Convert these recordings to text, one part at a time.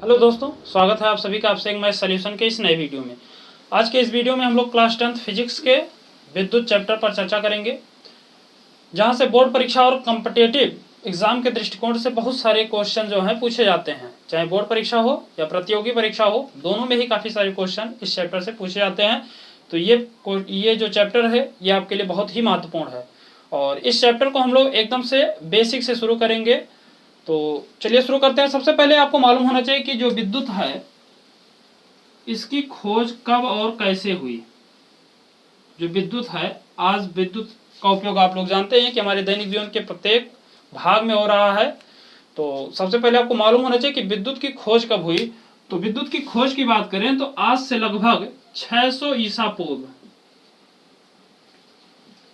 Hello दोस्तों, स्वागत है आप सभी का आपसे एक मैथ सॉल्यूशन के इस नए वीडियो में। आज के इस वीडियो में हम लोग क्लास 10th फिजिक्स के विद्युत चैप्टर पर चर्चा करेंगे, जहां से बोर्ड परीक्षा और कॉम्पिटिटिव एग्जाम के दृष्टिकोण से बहुत सारे क्वेश्चन जो हैं पूछे जाते हैं। चाहे बोर्ड परीक्षा हो या प्रतियोगी परीक्षा हो, दोनों में ही काफ़ी सारे क्वेश्चन इस चैप्टर से पूछे जाते हैं। तो ये जो चैप्टर है ये आपके लिए बहुत ही महत्वपूर्ण है और इस चैप्टर को हम लोग एकदम से बेसिक से शुरू करेंगे। तो चलिए शुरू करते हैं। सबसे पहले आपको मालूम होना चाहिए कि जो विद्युत है इसकी खोज कब और कैसे हुई। जो विद्युत है, आज विद्युत का उपयोग आप लोग जानते हैं कि हमारे दैनिक जीवन के प्रत्येक भाग में हो रहा है। तो सबसे पहले आपको मालूम होना चाहिए कि विद्युत की खोज कब हुई। तो विद्युत की खोज की बात करें तो आज से लगभग 600 ईसा पूर्व।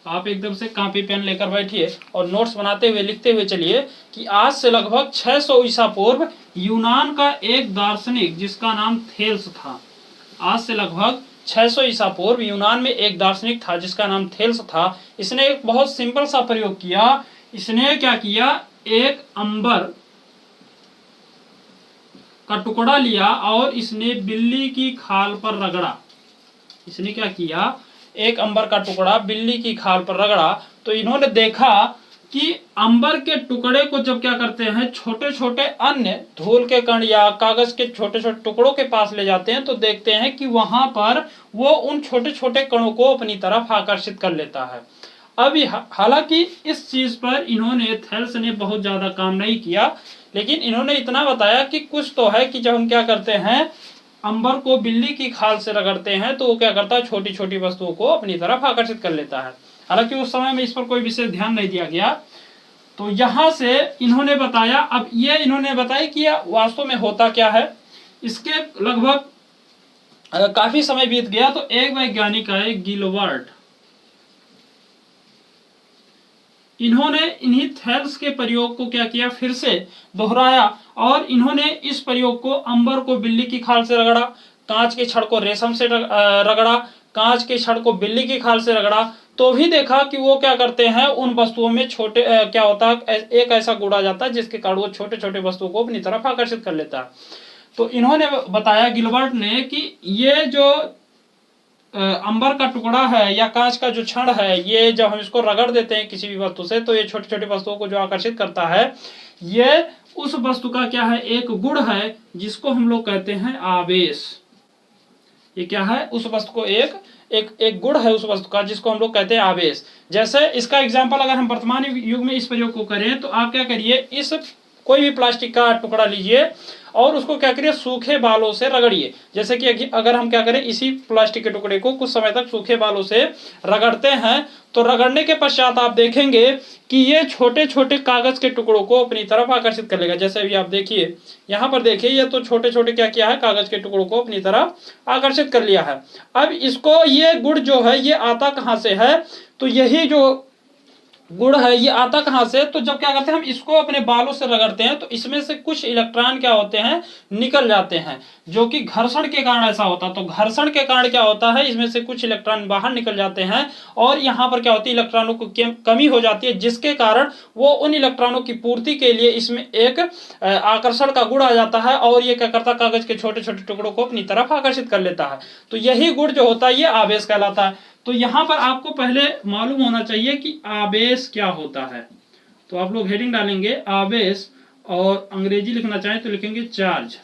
आप एकदम से कॉपी पेन लेकर बैठिए और नोट्स बनाते हुए लिखते हुए चलिए कि आज से लगभग 600 ईसा पूर्व यूनान का एक दार्शनिक जिसका नाम थेल्स था। आज से लगभग 600 ईसा पूर्व यूनान में एक दार्शनिक था जिसका नाम थेल्स था। इसने एक बहुत सिंपल सा प्रयोग किया। इसने क्या किया, एक अंबर का टुकड़ा लिया और इसने बिल्ली की खाल पर रगड़ा। इसने क्या किया, एक अंबर का टुकड़ा बिल्ली की खाल पर रगड़ा। तो इन्होंने देखा कि अंबर के टुकड़े को जब क्या करते हैं, छोटे छोटे अन्य धूल के कण या कागज के छोटे छोटे टुकड़ों के पास ले जाते हैं, तो देखते हैं कि वहां पर वो उन छोटे छोटे कणों को अपनी तरफ आकर्षित कर लेता है। अब हालांकि इस चीज पर इन्होंने, थेल्स ने बहुत ज्यादा काम नहीं किया, लेकिन इन्होंने इतना बताया कि कुछ तो है कि जब हम क्या करते हैं, अंबर को बिल्ली की खाल से रगड़ते हैं तो वो क्या करता है, छोटी छोटी वस्तुओं को अपनी तरफ आकर्षित कर लेता है। हालांकि उस समय में इस पर कोई विशेष ध्यान नहीं दिया गया। तो यहां से इन्होंने बताया, अब ये इन्होंने बताया कि यह वास्तव में होता क्या है। इसके लगभग काफी समय बीत गया तो एक वैज्ञानिक आए, गिलबर्ट। इन्होंने इन्हीं थेल्स के प्रयोग को क्या किया, फिर से दोहराया और इन्होंने इस प्रयोग को अंबर को बिल्ली की खाल से रगड़ा, कांच के छड़ को रेशम से रगड़ा, कांच के छड़ को बिल्ली की खाल से रगड़ा, तो भी देखा कि वो क्या करते हैं, उन वस्तुओं में छोटे क्या होता है, एक ऐसा गुण आ जाता है जिसके कारण वो छोटे छोटे वस्तुओं को अपनी तरफ आकर्षित कर लेता है। तो इन्होंने बताया, गिलबर्ट ने, कि ये जो अंबर का टुकड़ा है या कांच का जो छड़ है, ये जब हम इसको रगड़ देते हैं किसी भी वस्तु से, तो ये छोटी छोटी वस्तुओं को जो आकर्षित करता है, ये उस वस्तु का क्या है, एक गुण है जिसको हम लोग कहते हैं आवेश। ये क्या है, उस वस्तु को एक गुण है उस वस्तु का जिसको हम लोग कहते हैं आवेश। जैसे इसका एग्जाम्पल अगर हम वर्तमान युग में इस प्रयोग को करें तो आप क्या करिए, इस कोई भी प्लास्टिक का टुकड़ा लीजिए और उसको क्या करिए, सूखे बालों से रगड़िए। जैसे कि अगर हम क्या करें, इसी प्लास्टिक के टुकड़े को कुछ समय तक सूखे बालों से रगड़ते हैं, तो रगड़ने के पश्चात आप देखेंगे कि ये छोटे छोटे कागज के टुकड़ों को अपनी तरफ आकर्षित कर लेगा। जैसे अभी आप देखिए, यहाँ पर देखिए, ये तो छोटे छोटे क्या किया है, कागज के टुकड़ों को अपनी तरफ आकर्षित कर लिया है। अब इसको, ये गुण जो है ये आता कहाँ से है, तो यही जो गुण है ये आता कहां से, तो जब क्या करते हैं, हम इसको अपने बालों से रगड़ते हैं तो इसमें से कुछ इलेक्ट्रॉन क्या होते हैं, निकल जाते हैं, जो कि घर्षण के कारण ऐसा होता है। तो घर्षण के कारण क्या होता है, इसमें से कुछ इलेक्ट्रॉन बाहर निकल जाते हैं और यहाँ पर क्या होती है, इलेक्ट्रॉनों की कमी हो जाती है, जिसके कारण वो उन इलेक्ट्रॉनों की पूर्ति के लिए इसमें एक आकर्षण का गुण आ जाता है और ये क्या करता है, कागज के छोटे छोटे टुकड़ों को अपनी तरफ आकर्षित कर लेता है। तो यही गुण जो होता है ये आवेश कहलाता है। तो यहां पर आपको पहले मालूम होना चाहिए कि आवेश क्या होता है। तो आप लोग हेडिंग डालेंगे आवेश और अंग्रेजी लिखना चाहें तो लिखेंगे चार्ज।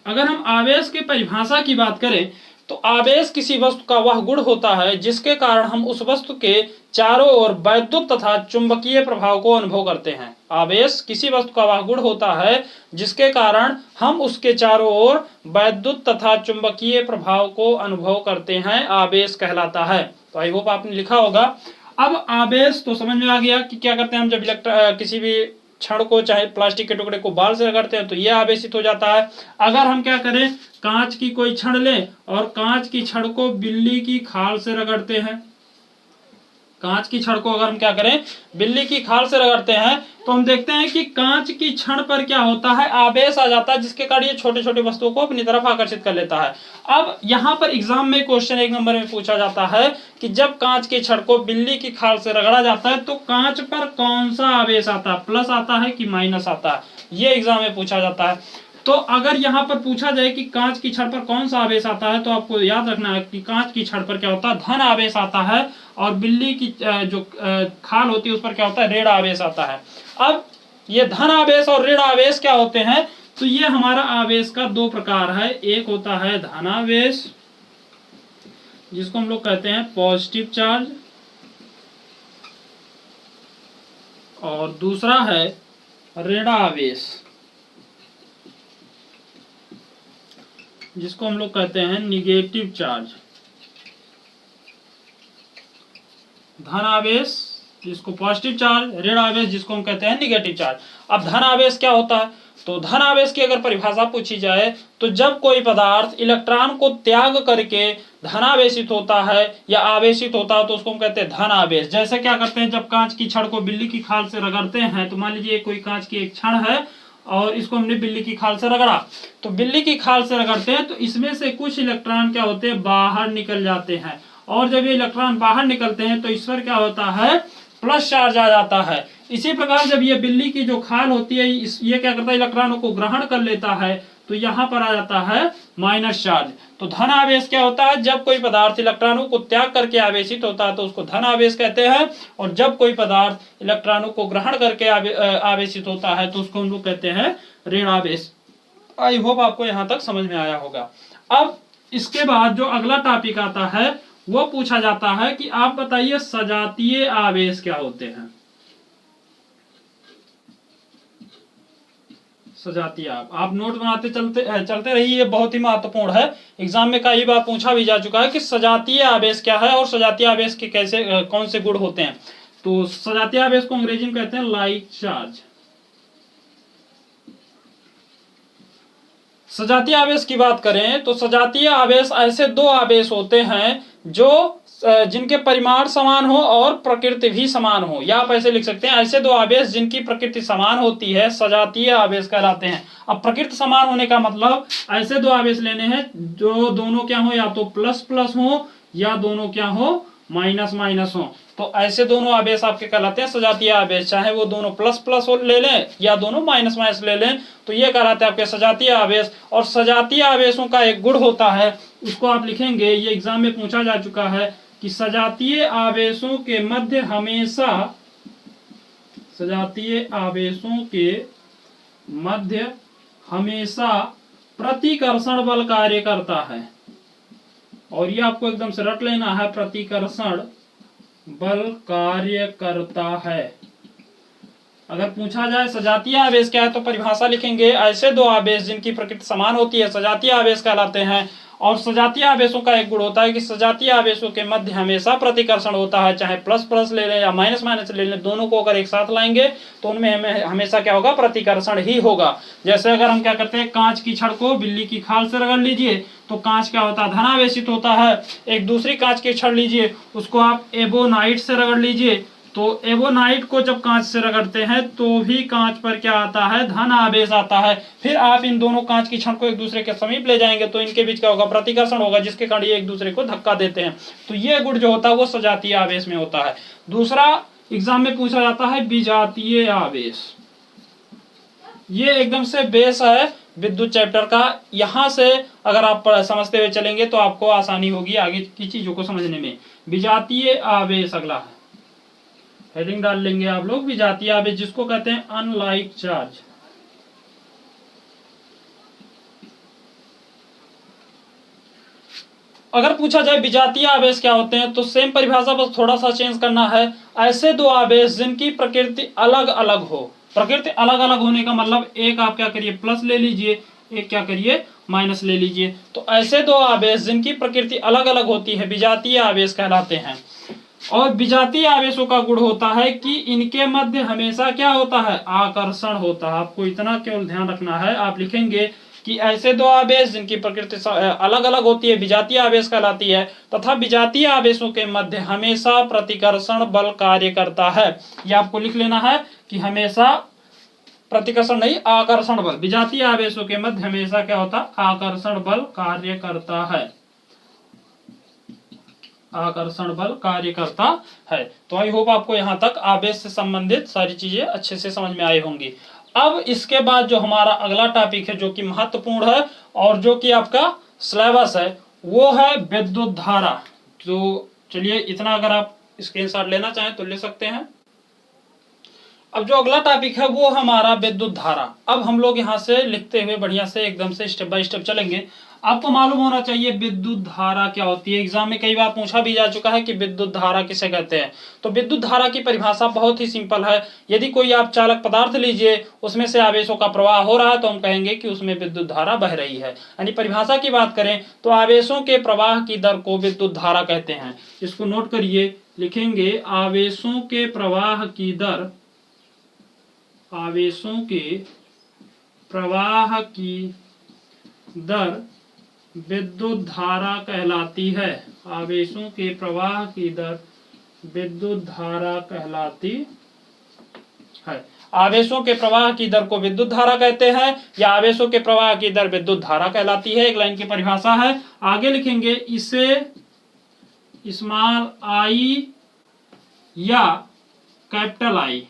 अगर हम आवेश की परिभाषा की बात करें तो आवेश किसी वस्तु का वह गुण होता है जिसके कारण हम उस वस्तु के चारों ओर वैद्युत तथा चुंबकीय प्रभाव को अनुभव करते हैं। आवेश किसी वस्तु का वह गुण होता है जिसके कारण हम उसके चारों ओर वैद्युत तथा चुंबकीय प्रभाव को अनुभव करते हैं, आवेश कहलाता है। तो आई होप आपने लिखा होगा। अब आवेश तो समझ में आ गया कि क्या करते हैं हम, जब किसी भी छड़ को, चाहे प्लास्टिक के टुकड़े को बाल से रगड़ते हैं तो ये आवेशित हो जाता है। अगर हम क्या करें, कांच की कोई छड़ लें और कांच की छड़ को बिल्ली की खाल से रगड़ते हैं, कांच की छड़ को अगर हम क्या करें, बिल्ली की खाल से रगड़ते हैं, तो हम देखते हैं कि कांच की छड़ पर क्या होता है, आवेश आ जाता है, जिसके कारण ये छोटे छोटे वस्तुओं को अपनी तरफ आकर्षित कर लेता है। अब यहाँ पर एग्जाम में क्वेश्चन 1 नंबर में पूछा जाता है कि जब कांच के छड़ को बिल्ली की खाल से रगड़ा जाता है तो कांच पर कौन सा आवेश आता है, प्लस आता है कि माइनस आता है। ये एग्जाम में पूछा जाता है। तो अगर यहाँ पर पूछा जाए कि कांच की छड़ पर कौन सा आवेश आता है, तो आपको याद रखना है कि कांच की छड़ पर क्या होता है, धन आवेश आता है, और बिल्ली की जो खाल होती है उस पर क्या होता है, ऋण आवेश आता है। अब ये धन आवेश और ऋण आवेश क्या होते हैं, तो ये हमारा आवेश का दो प्रकार है। एक होता है धनावेश, जिसको हम लोग कहते हैं पॉजिटिव चार्ज, और दूसरा है ऋणावेश, जिसको हम लोग कहते हैं निगेटिव चार्ज। धन आवेश जिसको पॉजिटिव चार्ज, ऋण आवेश जिसको हम कहते हैं निगेटिव चार्ज। अब धन आवेश क्या होता है, तो धन आवेश की अगर परिभाषा पूछी जाए तो जब कोई पदार्थ इलेक्ट्रॉन को त्याग करके धनावेशित होता है या आवेशित होता है तो उसको हम कहते हैं धन आवेश। जैसे क्या करते हैं, जब कांच की छड़ को बिल्ली की खाल से रगड़ते हैं, तो मान लीजिए कोई कांच की एक छड़ है और इसको हमने बिल्ली की खाल से रगड़ा, तो बिल्ली की खाल से रगड़ते हैं तो इसमें से कुछ इलेक्ट्रॉन क्या होते हैं, बाहर निकल जाते हैं, और जब ये इलेक्ट्रॉन बाहर निकलते हैं तो इस पर क्या होता है, प्लस चार्ज आ जाता है। इसी प्रकार जब ये बिल्ली की जो खाल होती है ये क्या करता है, इलेक्ट्रॉनों को ग्रहण कर लेता है, तो यहाँ पर आ जाता है माइनस चार्ज। तो धन आवेश क्या होता है, जब कोई पदार्थ इलेक्ट्रॉनों को त्याग करके आवेशित होता है तो उसको धन आवेश कहते हैं, और जब कोई पदार्थ इलेक्ट्रॉनों को ग्रहण करके आवेशित होता है तो उसको हम लोग कहते हैं ऋण आवेश। आई होप आपको यहाँ तक समझ में आया होगा। अब इसके बाद जो अगला टॉपिक आता है वो पूछा जाता है कि आप बताइए सजातीय आवेश क्या होते हैं। सजातीय, आप नोट बनाते चलते रहिए, बहुत ही महत्वपूर्ण है, एग्जाम में कई बार पूछा भी जा चुका है कि सजातीय आवेश क्या है और सजातीय आवेश के कैसे कौन से गुण होते हैं। तो सजातीय आवेश को अंग्रेजी में कहते हैं लाइक चार्ज। सजातीय आवेश की बात करें तो सजातीय आवेश ऐसे दो आवेश होते हैं जो जिनके परिमाण समान हो और प्रकृति भी समान हो, या आप ऐसे लिख सकते हैं ऐसे दो आवेश जिनकी प्रकृति समान होती है सजातीय आवेश कहलाते हैं। अब प्रकृति समान होने का मतलब ऐसे दो आवेश लेने हैं जो दोनों क्या हो, या तो प्लस प्लस हो या दोनों क्या हो, माइनस माइनस हो। तो ऐसे दोनों आवेश आपके कहलाते हैं सजातीय आवेश, चाहे वो दोनों प्लस प्लस ले लें या दोनों माइनस माइनस ले लें, तो ये कहलाते हैं आपके सजातीय आवेश। और सजातीय आवेशों का एक गुण होता है, उसको आप लिखेंगे, ये एग्जाम में पूछा जा चुका है कि सजातीय आवेशों के मध्य हमेशा, सजातीय आवेशों के मध्य हमेशा प्रतिकर्षण बल कार्य करता है। और ये आपको एकदम से रट लेना है, प्रतिकर्षण बल कार्य करता है। अगर पूछा जाए सजातीय आवेश क्या है तो परिभाषा लिखेंगे, ऐसे दो आवेश जिनकी प्रकृति समान होती है सजातीय आवेश कहलाते हैं। और सजातीय आवेशों का एक गुण होता है कि सजातीय आवेशों के मध्य हमेशा प्रतिकर्षण होता है, चाहे प्लस प्लस ले लें या माइनस माइनस ले लें, दोनों को अगर एक साथ लाएंगे तो उनमें हमेशा क्या होगा, प्रतिकर्षण ही होगा। जैसे अगर हम क्या करते हैं, कांच की छड़ को बिल्ली की खाल से रगड़ लीजिए तो कांच क्या होता है, धनावेशित होता है। एक दूसरी कांच की छड़ लीजिए, उसको आप एबोनाइट से रगड़ लीजिए, तो एबोनाइट को जब कांच से रगड़ते हैं तो भी कांच पर क्या आता है, धन आवेश आता है। फिर आप इन दोनों कांच की छड़ को एक दूसरे के समीप ले जाएंगे तो इनके बीच क्या होगा, प्रतिकर्षण होगा, जिसके कारण ये एक दूसरे को धक्का देते हैं। तो ये गुण जो होता है वो सजातीय आवेश में होता है। दूसरा एग्जाम में पूछा जाता है विजातीय आवेश। ये एकदम से बेस है विद्युत चैप्टर का, यहां से अगर आप समझते हुए चलेंगे तो आपको आसानी होगी आगे की चीजों को समझने में। विजातीय आवेश अगला है, हेडिंग डाल लेंगे आप लोग, विजातीय आवेश जिसको कहते हैं अनलाइक चार्ज। अगर पूछा जाए विजातीय आवेश क्या होते हैं तो सेम परिभाषा बस थोड़ा सा चेंज करना है, ऐसे दो आवेश जिनकी प्रकृति अलग अलग हो। प्रकृति अलग अलग होने का मतलब एक आप क्या करिए, प्लस ले लीजिए, एक क्या करिए, माइनस ले लीजिए। तो ऐसे दो आवेश जिनकी प्रकृति अलग अलग होती है विजातीय आवेश कहलाते हैं। और विजातीय आवेशों का गुण होता है कि इनके मध्य हमेशा क्या होता है, आकर्षण होता है। आपको इतना केवल ध्यान रखना है, आप लिखेंगे कि ऐसे दो आवेश जिनकी प्रकृति अलग अलग होती है विजातीय आवेश कहलाती है, तथा विजातीय आवेशों के मध्य हमेशा प्रतिकर्षण बल कार्य करता है। ये आपको लिख लेना है कि हमेशा प्रतिकर्षण नहीं, आकर्षण बल, विजातीय आवेशों के मध्य हमेशा क्या होता है, आकर्षण बल कार्य करता है, आकर्षण बल कार्य करता है। तो आई होप आपको यहाँ तक आवेश से संबंधित सारी चीजें अच्छे से समझ में आई होंगी। अब इसके बाद जो हमारा अगला टॉपिक है जो कि महत्वपूर्ण है और जो कि आपका सिलेबस है वो है विद्युत धारा। तो चलिए इतना अगर आप स्क्रीनशॉट लेना चाहें तो ले सकते हैं। अब जो अगला टॉपिक है वो हमारा विद्युत धारा। अब हम लोग यहाँ से लिखते हुए बढ़िया से एकदम से स्टेप बाय स्टेप चलेंगे। आपको मालूम होना चाहिए विद्युत धारा क्या होती है। एग्जाम में कई बार पूछा भी जा चुका है कि विद्युत धारा किसे कहते हैं। तो विद्युत धारा की परिभाषा बहुत ही सिंपल है। यदि कोई आप चालक पदार्थ लीजिए, उसमें से आवेशों का प्रवाह हो रहा है तो हम कहेंगे कि उसमें विद्युत धारा बह रही है। यानी परिभाषा की बात करें तो आवेशों के प्रवाह की दर को विद्युत धारा कहते हैं। इसको नोट करिए, लिखेंगे आवेशों के प्रवाह की दर, आवेशों के प्रवाह की दर विद्युत धारा कहलाती है। आवेशों के प्रवाह की दर विद्युत धारा कहलाती है। आवेशों के प्रवाह की दर को विद्युत धारा कहते हैं या आवेशों के प्रवाह की दर विद्युत धारा कहलाती है। एक लाइन की परिभाषा है। आगे लिखेंगे इसे स्मॉल आई या कैपिटल आई,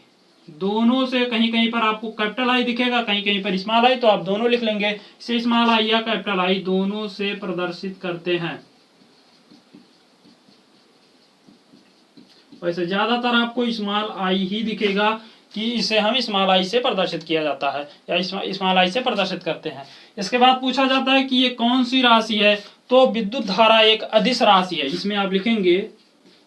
दोनों से, कहीं कहीं पर आपको कैपिटल आई दिखेगा, कहीं कहीं पर स्मॉल आई, तो आप दोनों लिख लेंगे। इसे स्मॉल आई या कैपिटल आई दोनों से प्रदर्शित करते हैं। वैसे ज्यादातर आपको स्मॉल आई ही दिखेगा कि इसे हम स्मॉल आई से प्रदर्शित किया जाता है या स्मॉल आई से प्रदर्शित करते हैं। इसके बाद पूछा जाता है कि ये कौन सी राशि है। तो विद्युत धारा एक अदिश राशि है। इसमें आप लिखेंगे,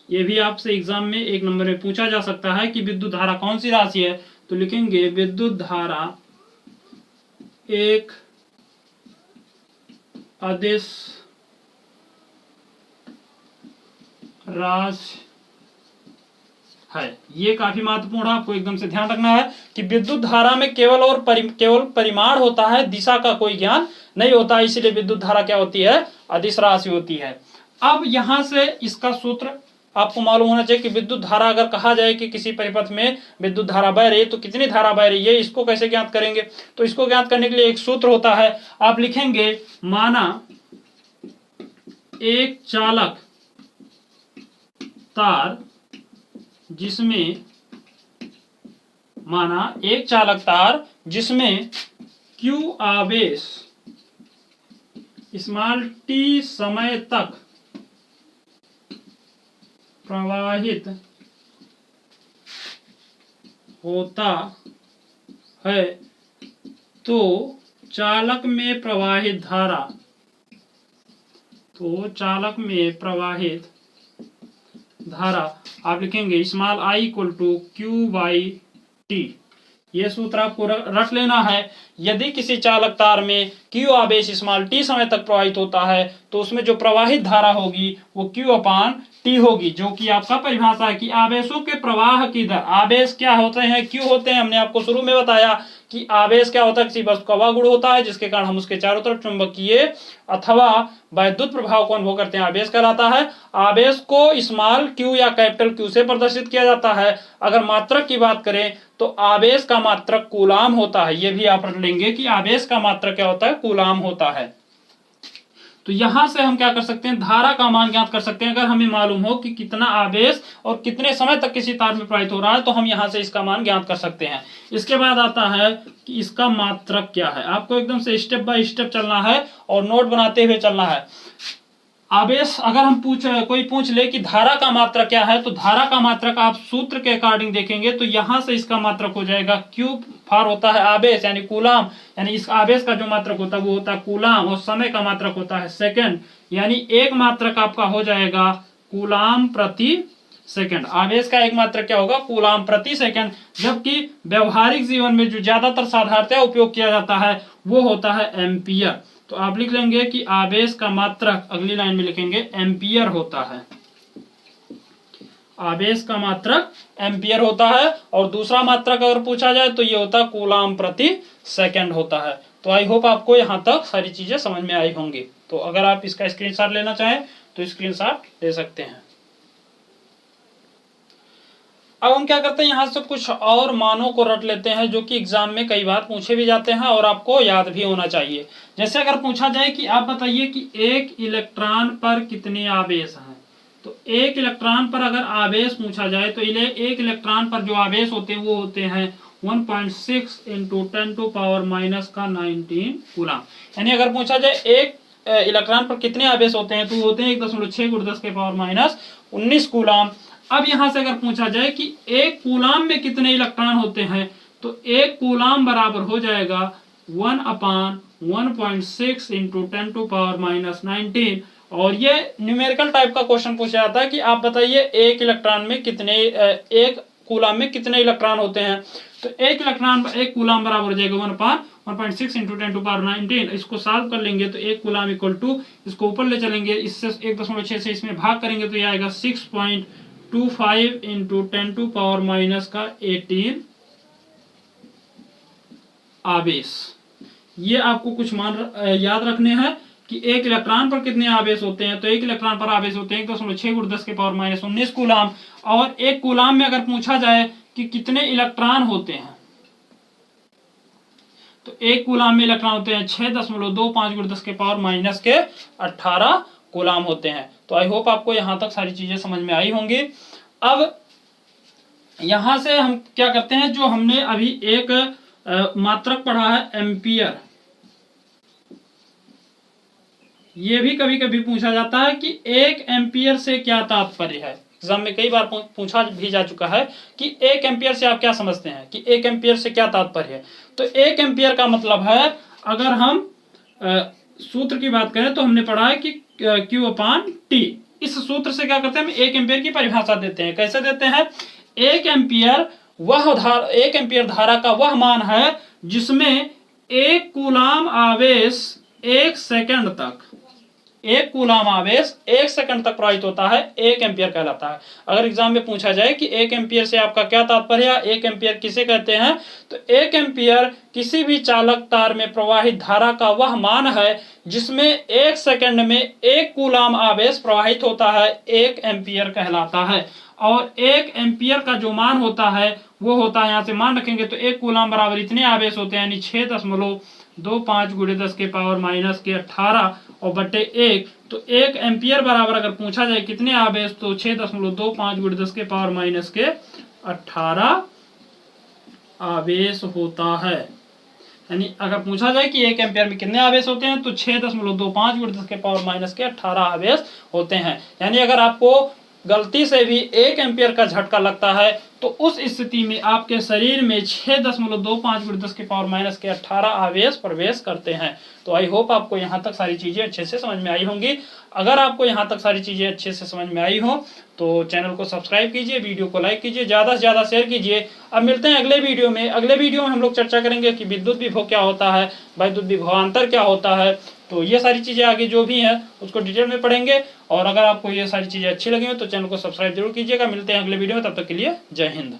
ये भी आपसे एग्जाम में 1 नंबर में पूछा जा सकता है कि विद्युत धारा कौन सी राशि है। तो लिखेंगे विद्युत धारा एक अदिश राशि है। ये काफी महत्वपूर्ण है, आपको एकदम से ध्यान रखना है कि विद्युत धारा में केवल परिमाण होता है, दिशा का कोई ज्ञान नहीं होता। इसलिए विद्युत धारा क्या होती है, अदिश राशि होती है। अब यहां से इसका सूत्र आपको मालूम होना चाहिए कि विद्युत धारा अगर कहा जाए कि किसी परिपथ में विद्युत धारा बह रही है तो कितनी धारा बह रही है, इसको कैसे ज्ञात करेंगे। तो इसको ज्ञात करने के लिए एक सूत्र होता है। आप लिखेंगे माना एक चालक तार जिसमें Q आवेश स्मॉल t समय तक प्रवाहित होता है तो चालक में प्रवाहित धारा आप लिखेंगे small I equal to Q by T. ये सूत्र आपको रट लेना है। यदि किसी चालक तार में Q आवेश स्मॉल t समय तक प्रवाहित होता है तो उसमें जो प्रवाहित धारा होगी वो Q अपान T होगी, जो कि आपका परिभाषा है कि आवेशों के प्रवाह की दर। आवेश क्या होते हैं, Q होते हैं। हमने आपको शुरू में बताया कि आवेश क्या होता है, किसी वस्तु का वह गुण होता है जिसके कारण हम उसके चारों तरफ चुंबकीय अथवा वैद्युत प्रभाव को अनुभव करते हैं, आवेश कहलाता है। आवेश को स्मॉल q या कैपिटल Q से प्रदर्शित किया जाता है। अगर मात्रक की बात करें तो आवेश का मात्रक कूलाम होता है। ये भी आप रख लेंगे कि आवेश का मात्रक क्या होता है, कूलाम होता है। तो यहां से हम क्या कर सकते हैं, धारा का मान ज्ञात कर सकते हैं। अगर हमें मालूम हो कि कितना आवेश और कितने समय तक किसी तार में प्रवाहित हो रहा है तो हम यहां से इसका मान ज्ञात कर सकते हैं। इसके बाद आता है कि इसका मात्रक क्या है। आपको एकदम से स्टेप बाय स्टेप चलना है और नोट बनाते हुए चलना है। आवेश अगर हम कोई पूछ ले कि धारा का मात्रक क्या है, तो धारा का मात्रक आप सूत्र के अकॉर्डिंग देखेंगे तो यहां से इसका मात्रक हो जाएगा Q फॉर होता है आवेश यानी कूलाम, यानी इस आवेश का जो मात्रक होता है वो होता है कूलाम, और समय का मात्रक होता है सेकंड, यानी एक मात्रक आपका हो जाएगा कूलाम प्रति सेकंड। आवेश का एक मात्रक क्या होगा, कूलाम प्रति सेकंड। जबकि व्यवहारिक जीवन में जो ज्यादातर साधारणतया उपयोग किया जाता है वो होता है एम्पियर। तो आप लिख लेंगे कि आवेश का मात्रक, अगली लाइन में लिखेंगे एम्पियर होता है। आवेश का मात्रक एम्पियर होता है। और दूसरा मात्रक अगर पूछा जाए तो ये होता है कूलाम प्रति सेकंड होता है। तो आई होप आपको यहाँ तक सारी चीजें समझ में आई होंगी। तो अगर आप इसका स्क्रीनशॉट लेना चाहें तो स्क्रीनशॉट ले सकते हैं। अब हम क्या करते हैं, यहाँ से कुछ और मानों को रट लेते हैं जो कि एग्जाम में कई बार पूछे भी जाते हैं और आपको याद भी होना चाहिए। जैसे अगर पूछा जाए कि आप बताइए कि एक इलेक्ट्रॉन पर कितने आवेश हैं, तो एक इलेक्ट्रॉन पर अगर आवेश पूछा जाए तो एक इलेक्ट्रॉन पर जो आवेश होते हैं वो होते हैं 1.6 इंटू 10⁻⁻⁻⁻⁻⁰ कूलाम। यानी अगर पूछा जाए एक इलेक्ट्रॉन पर कितने आवेश होते हैं, तो होते हैं 1.6 × 10⁻⁻⁻⁻⁻⁻ कूलाम। अब यहां से अगर पूछा जाए कि एक कूलाम में कितने इलेक्ट्रॉन होते हैं, तो एक कूलाम बराबर हो जाएगा 1/1.6 इंटू 10⁻⁻⁻⁻⁻। और ये न्यूमेरिकल टाइप का क्वेश्चन पूछा जाता है कि आप बताइए एक इलेक्ट्रॉन में कितने, एक कूलाम में कितने इलेक्ट्रॉन होते हैं। तो एक इलेक्ट्रॉन, एक कूलाम बराबर हो जाएगा 1/1.6 इंटू 10⁻⁹। इसको सॉल्व कर लेंगे तो एक कूलाम इक्वल टू, इसको ऊपर ले चलेंगे, इससे 1.6 से इसमें भाग करेंगे तो ये आएगा 6.25 इंटू 10⁻⁻⁸ आवेश। ये आपको कुछ मान याद रखने हैं कि एक इलेक्ट्रॉन पर कितने आवेश होते हैं। तो एक इलेक्ट्रॉन पर आवेश होते हैं 1.6 × 10⁻⁻⁻⁹ कूलाम। और एक कूलाम में अगर पूछा जाए कि कितने इलेक्ट्रॉन होते हैं, तो एक कूलाम में इलेक्ट्रॉन होते हैं 6.25 × 10⁻⁻⁸ कूलाम होते हैं। तो आई होप आपको यहां तक सारी चीजें समझ में आई होंगी। अब यहां से हम क्या करते हैं, जो हमने अभी एक मात्रक पढ़ा है एम्पियर, ये भी कभी कभी पूछा जाता है कि एक एम्पियर से क्या तात्पर्य है। एग्जाम में कई बार पूछा भी जा चुका है कि एक एम्पियर से आप क्या समझते हैं, कि एक एम्पियर से क्या तात्पर्य है। तो एक एम्पियर का मतलब है, अगर हम सूत्र की बात करें तो हमने पढ़ा है कि Q/T। इस सूत्र से क्या करते हैं, हम एक एम्पियर की परिभाषा देते हैं। कैसे देते हैं, एक एम्पियर एक एम्पियर धारा का वह मान है जिसमें एक कूलाम आवेश 1 सेकंड तक, एक कूलाम आवेश 1 सेकंड तक प्रवाहित होता है, 1 एम्पियर कहलाता है। अगर एग्जाम में पूछा जाए कि 1 एम्पियर से आपका क्या तात्पर्य है, 1 एम्पियर किसे कहते हैं, तो 1 एम्पियर किसी भी चालक तार में प्रवाहित धारा का वह मान है जिसमें 1 सेकंड में 1 कूलाम आवेश प्रवाहित होता है, 1 एम्पियर कहलाता है। और 1 एम्पियर का जो मान होता है वो होता है, यहां से मान रखेंगे तो 1 कूलाम बराबर इतने आवेश होते हैं, यानी 6.25 × 10⁻⁻⁸ और बटे 1। तो 1 एम्पियर बराबर अगर पूछा जाए कितने आवेश, तो 6.25 × 10⁻⁻⁸ आवेश होता है। यानी अगर पूछा जाए कि 1 एम्पियर में कितने आवेश होते हैं, तो 6.25 × 10⁻⁻⁸ आवेश होते हैं। यानी अगर आपको गलती से भी 1 एम्पियर का झटका लगता है तो उस स्थिति में आपके शरीर में 6.25 × 10⁻⁻⁸ आवेश प्रवेश करते हैं। तो आई होप आपको यहाँ तक सारी चीजें अच्छे से समझ में आई होंगी। अगर आपको यहाँ तक सारी चीजें अच्छे से समझ में आई हो तो चैनल को सब्सक्राइब कीजिए, वीडियो को लाइक कीजिए, ज्यादा से ज्यादा शेयर कीजिए। अब मिलते हैं अगले वीडियो में। अगले वीडियो में हम लोग चर्चा करेंगे कि विद्युत विभव क्या होता है, वैद्युत विभवांतर क्या होता है। तो ये सारी चीजें आगे जो भी हैं उसको डिटेल में पढ़ेंगे। और अगर आपको ये सारी चीजें अच्छी लगी हो तो चैनल को सब्सक्राइब जरूर कीजिएगा। मिलते हैं अगले वीडियो में, तब तक के लिए जय हिंद।